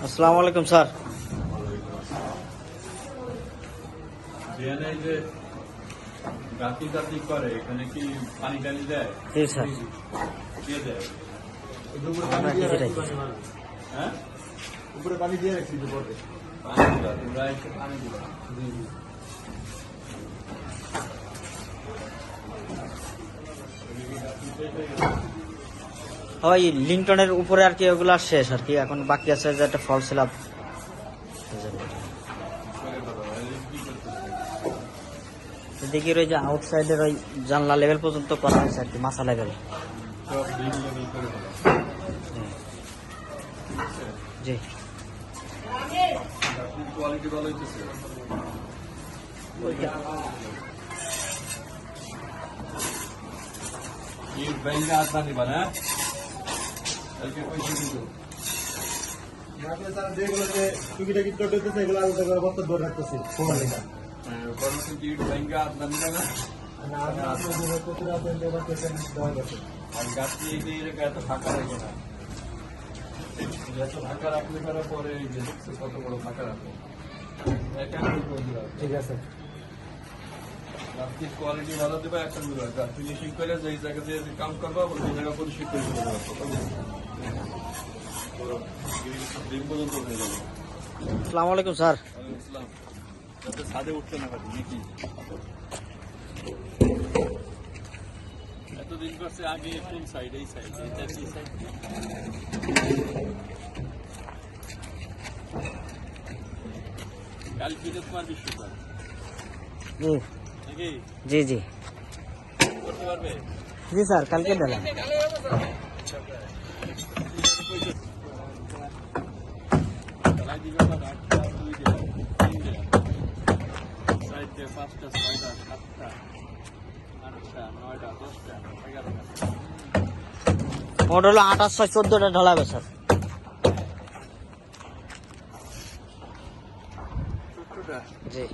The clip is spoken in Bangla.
আসসালামু আলাইকুম স্যার। করে এখানে কি পানি টানি দেয়? জি স্যার। কে দেয়? হ্যাঁ, উপরে পানি দিয়ে রাখছি পরে পানি দিবা, তোমরা এসে পানি দিবা। ওই লিংটনের উপরে আর কি ওগুলা শেষ আর কি, এখন বাকি আছে যে একটা ফল স্ল্যাব। দেখি ওই যে আউটসাইডের ওই জানলা লেভেল পর্যন্ত করা হয়েছে আর কি, মাথা লেভেল। সব ডিম লেভেল করে ফেলো। জি কোয়ালিটি ভালো হইতেছে। ইট ব্যাংকে আসা নিবা না? কালকে পয়সা দিতো। তারা যেগুলো যে টুকিটাকি টোট হইতেছে এগুলো আলাদা করে বস্তা ধরে রাখতেছি করোনা কি ইট ব্যাংকে আসা নিবা না? আর গাছ দিয়ে রেখে এত ফাঁকা রাখে না। এত ফাঁকা রাখলে করার পরে দেখছো কত বড় ফাঁকা রাখো। ঠিক আছে প্লাস্টিক কোয়ালিটি ভালো দেবে, একটা ফিনিশিং করে যে জায়গা দিয়ে কাম করবা ওই জায়গা পরিষ্কার করে দিতে দিন পর্যন্ত হয়ে যাবে। আসসালামু আলাইকুম স্যার। ইসলাম যাতে ছাদে উঠতে না পারি নাকি এতদিন করছে আগে কোন সাইড? এই সাইড, এটা কি সাইড? কাল ফিরে তোমার বিশ্বকাপ জি নাকি জি জি করতে পারবে? জি স্যার, কালকে দিলাম। মোট হলো 2814টা ঢালাবে স্যার। জি।